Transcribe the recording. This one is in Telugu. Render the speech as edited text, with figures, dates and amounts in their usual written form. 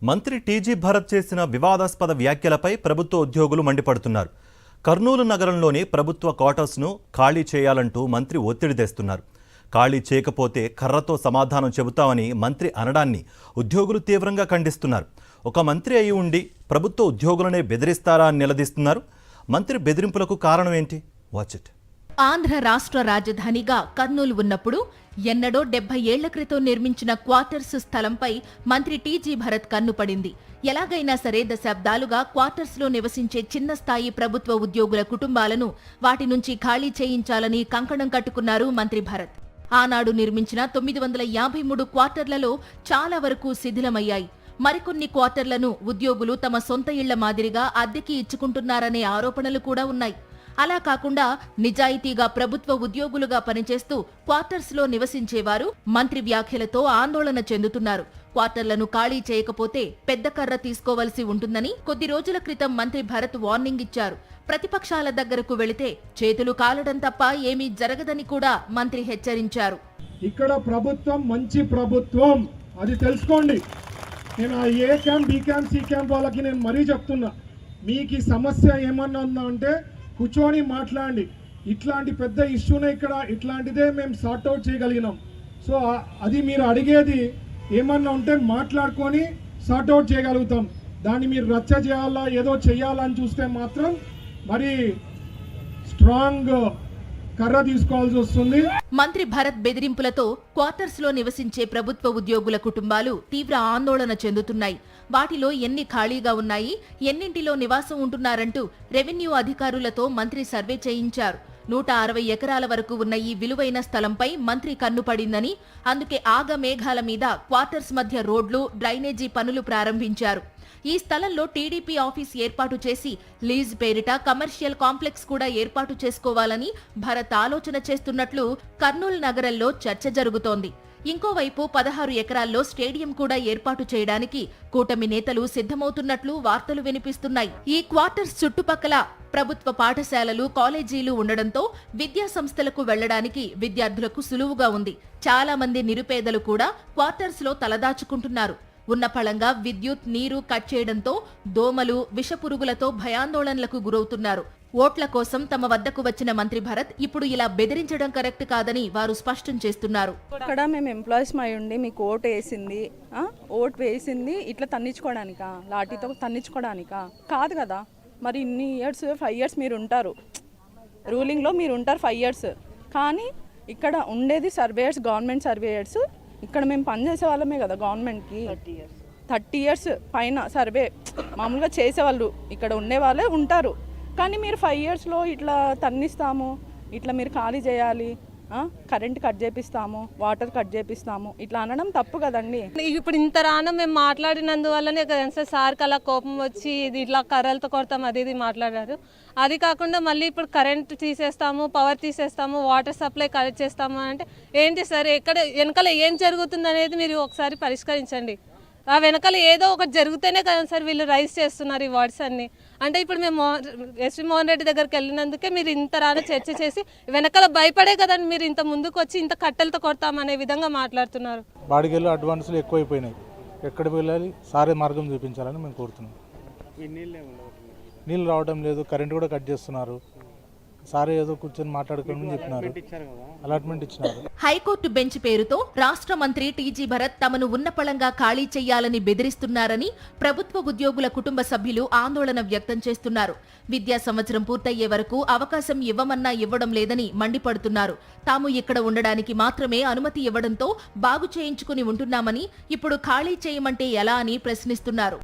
మంత్రి టీజీ భరత్ చేసిన వివాదాస్పద వ్యాఖ్యలపై ప్రభుత్వ ఉద్యోగులు మండిపడుతున్నారు. కర్నూలు నగరంలోని ప్రభుత్వ క్వార్టర్స్ను ఖాళీ చేయాలంటూ మంత్రి ఒత్తిడి తెస్తున్నారు. ఖాళీ చేయకపోతే కర్రతో సమాధానం చెబుతామని మంత్రి అనడాన్ని ఉద్యోగులు తీవ్రంగా ఖండిస్తున్నారు. ఒక మంత్రి అయి ఉండి ప్రభుత్వ ఉద్యోగులనే బెదిరిస్తారా అని నిలదీస్తున్నారు. మంత్రి బెదిరింపులకు కారణం ఏంటి? Watch it. ఆంధ్ర రాష్ట్ర రాజధానిగా కర్నూలు ఉన్నప్పుడు ఎన్నడో 70 ఏళ్ల క్రితం నిర్మించిన క్వార్టర్స్ స్థలంపై మంత్రి టీజీ భరత్ కన్నుపడింది. ఎలాగైనా సరే దశాబ్దాలుగా క్వార్టర్స్లో నివసించే చిన్న స్థాయి ప్రభుత్వ ఉద్యోగుల కుటుంబాలను వాటి నుంచి ఖాళీ చేయించాలని కంకణం కట్టుకున్నారు మంత్రి భరత్. ఆనాడు నిర్మించిన 953 క్వార్టర్లలో చాలా వరకు శిథిలమయ్యాయి. మరికొన్ని క్వార్టర్లను ఉద్యోగులు తమ సొంత ఇళ్ల మాదిరిగా అద్దెకి ఇచ్చుకుంటున్నారనే ఆరోపణలు కూడా ఉన్నాయి. అలా కాకుండా నిజాయితీగా ప్రభుత్వ ఉద్యోగులుగా పనిచేస్తూ క్వార్టర్స్లో నివసించేవారు మంత్రి వ్యాఖ్యలతో ఆందోళన చెందుతున్నారు. క్వార్టర్లను ఖాళీ చేయకపోతే పెద్ద కర్ర తీసుకోవలసి ఉంటుందని కొద్ది రోజుల క్రితం మంత్రి భరత్ వార్నింగ్ ఇచ్చారు. ప్రతిపక్షాల దగ్గరకు వెళితే చేతులు కాలడం తప్ప ఏమీ జరగదని కూడా మంత్రి హెచ్చరించారు. ఇక్కడ ప్రభుత్వం మంచి ప్రభుత్వం, అది తెలుసుకోండి. నేను ఆ A camp, B camp, C camp వాళ్ళకి నేను మరీ చెప్తున్నా, మీకు ఈ సమస్య ఏమన్నా ఉందా అంటే కూర్చొని మాట్లాడండి. ఇట్లాంటి పెద్ద ఇష్యూనే ఇక్కడ ఇట్లాంటిదే మేము సార్ట్అవుట్ చేయగలిగినాం. సో అది మీరు అడిగేది ఏమన్నా ఉంటే మాట్లాడుకొని సార్ట్అవుట్ చేయగలుగుతాం. దాన్ని మీరు రచ్చ చేయాలా, ఏదో చేయాలని చూస్తే మాత్రం మరి స్ట్రాంగ్ కర్ర తీసుకోవాల్సి వస్తుంది. మంత్రి భరత్ బెదిరింపులతో క్వార్టర్స్ లో నివసించే ప్రభుత్వ ఉద్యోగుల కుటుంబాలు తీవ్ర ఆందోళన చెందుతున్నాయి. వాటిలో ఎన్ని ఖాళీగా ఉన్నాయి, ఎన్నింటిలో నివాసం ఉంటున్నారంటూ రెవెన్యూ అధికారులతో మంత్రి సర్వే చేయించారు. 160 ఎకరాల వరకు ఉన్న ఈ విలువైన స్థలంపై మంత్రి కన్నుపడిందని, అందుకే ఆగమేఘాల మీద క్వార్టర్స్ మధ్య రోడ్లు, డ్రైనేజీ పనులు ప్రారంభించారు. ఈ స్థలంలో టీడీపీ ఆఫీస్ ఏర్పాటు చేసి లీజ్ పేరిట కమర్షియల్ కాంప్లెక్స్ కూడా ఏర్పాటు చేసుకోవాలని భరత్ ఆలోచన చేస్తున్నట్లు కర్నూలు నగరంలో చర్చ జరుగుతోంది. ఇంకోవైపు 16 ఎకరాల్లో స్టేడియం కూడా ఏర్పాటు చేయడానికి కూటమి నేతలు సిద్ధమవుతున్నట్లు వార్తలు వినిపిస్తున్నాయి. ఈ క్వార్టర్స్ చుట్టుపక్కల ప్రభుత్వ పాఠశాలలు, కాలేజీలు ఉండడంతో విద్యా సంస్థలకు వెళ్లడానికి విద్యార్థులకు సులువుగా ఉంది. చాలా మంది నిరుపేదలు కూడా క్వార్టర్స్ లో తలదాచుకుంటున్నారు. ఉన్న ఫలంగా విద్యుత్, నీరు కట్ చేయడంతో దోమలు, విషపురుగులతో భయాందోళనలకు గురవుతున్నారు. ఓట్ల కోసం తమ వద్దకు వచ్చిన మంత్రి భరత్ ఇప్పుడు ఇలా బెదిరించడం కరెక్ట్ కాదని వారు స్పష్టం చేస్తున్నారు. ఇక్కడ మేము ఎంప్లాయీస్ మై ఉండి మీకు ఓటు వేసింది ఇట్లా తన్నించుకోవడానికా, లాఠీతో తన్నించుకోవడానికా? కాదు కదా. మరి ఇన్ని ఇయర్స్, 5 years మీరు ఉంటారు రూలింగ్లో, మీరు ఉంటారు 5 years. కానీ ఇక్కడ ఉండేది సర్వేయర్స్, గవర్నమెంట్ సర్వేయర్స్. ఇక్కడ మేము పనిచేసే వాళ్ళమే కదా గవర్నమెంట్కి. 30 years పైన సర్వే మామూలుగా చేసేవాళ్ళు ఇక్కడ ఉండే వాళ్ళే ఉంటారు. కానీ మీరు 5 yearsలో ఇట్లా తన్నిస్తాము, ఇట్లా మీరు ఖాళీ చేయాలి, కరెంట్ కట్ చేపిస్తాము, వాటర్ కట్ చేపిస్తాము, ఇట్లా అనడం తప్పు కదండి. ఇప్పుడు ఇంత రాను మేము మాట్లాడినందువల్లనే కదా సార్కి అలా కోపం వచ్చి ఇది ఇట్లా కర్రలతో కొడతాం అది ఇది మాట్లాడారు. అది కాకుండా మళ్ళీ ఇప్పుడు కరెంట్ తీసేస్తాము, పవర్ తీసేస్తాము, వాటర్ సప్లై కట్ చేస్తాము అంటే ఏంటి సార్? ఎక్కడ వెనకాల ఏం జరుగుతుంది అనేది మీరు ఒకసారి పరిష్కరించండి. ఆ వెనకాల ఏదో ఒకటి జరిగితేనే కదా సార్ వీళ్ళు రైజ్ చేస్తున్నారు ఈ వర్డ్స్ అన్ని. అంటే ఇప్పుడు మేము ఎస్వి మోహన్ రెడ్డి దగ్గరికి వెళ్ళినందుకే మీరు ఇంత రాను చర్చ చేసి వెనకాల భయపడే కదండి మీరు ఇంత ముందుకు వచ్చి ఇంత కట్టెలతో కొడతామనే విధంగా మాట్లాడుతున్నారు. బాడిగలు అడ్వాన్స్లు ఎక్కువైపోయినాయి. ఎక్కడికి వెళ్ళాలి, సారే మార్గం చూపించాలని మేము కోరుతున్నాం. నీళ్ళు రావడం లేదు, కరెంట్ కూడా కట్ చేస్తున్నారు. సారే ఏదో కూర్చొని మాట్లాడుకోమని చెప్పినారు, అలాట్మెంట్ ఇచ్చినారు. హైకోర్టు బెంచ్ పేరుతో రాష్ట్ర మంత్రి టీజీ భరత్ తమను ఉన్నపళంగా ఖాళీ చేయాలని బెదిరిస్తున్నారని ప్రభుత్వ ఉద్యోగుల కుటుంబ సభ్యులు ఆందోళన వ్యక్తం చేస్తున్నారు. విద్యా సంవత్సరం పూర్తయ్యే వరకు అవకాశం ఇవ్వమన్నా ఇవ్వడం లేదని మండిపడుతున్నారు. తాము ఇక్కడ ఉండడానికి మాత్రమే అనుమతి ఇవ్వడంతో బాగు చేయించుకుని ఉంటున్నామని ఇప్పుడు ఖాళీ చేయమంటే ఎలా అని ప్రశ్నిస్తున్నారు.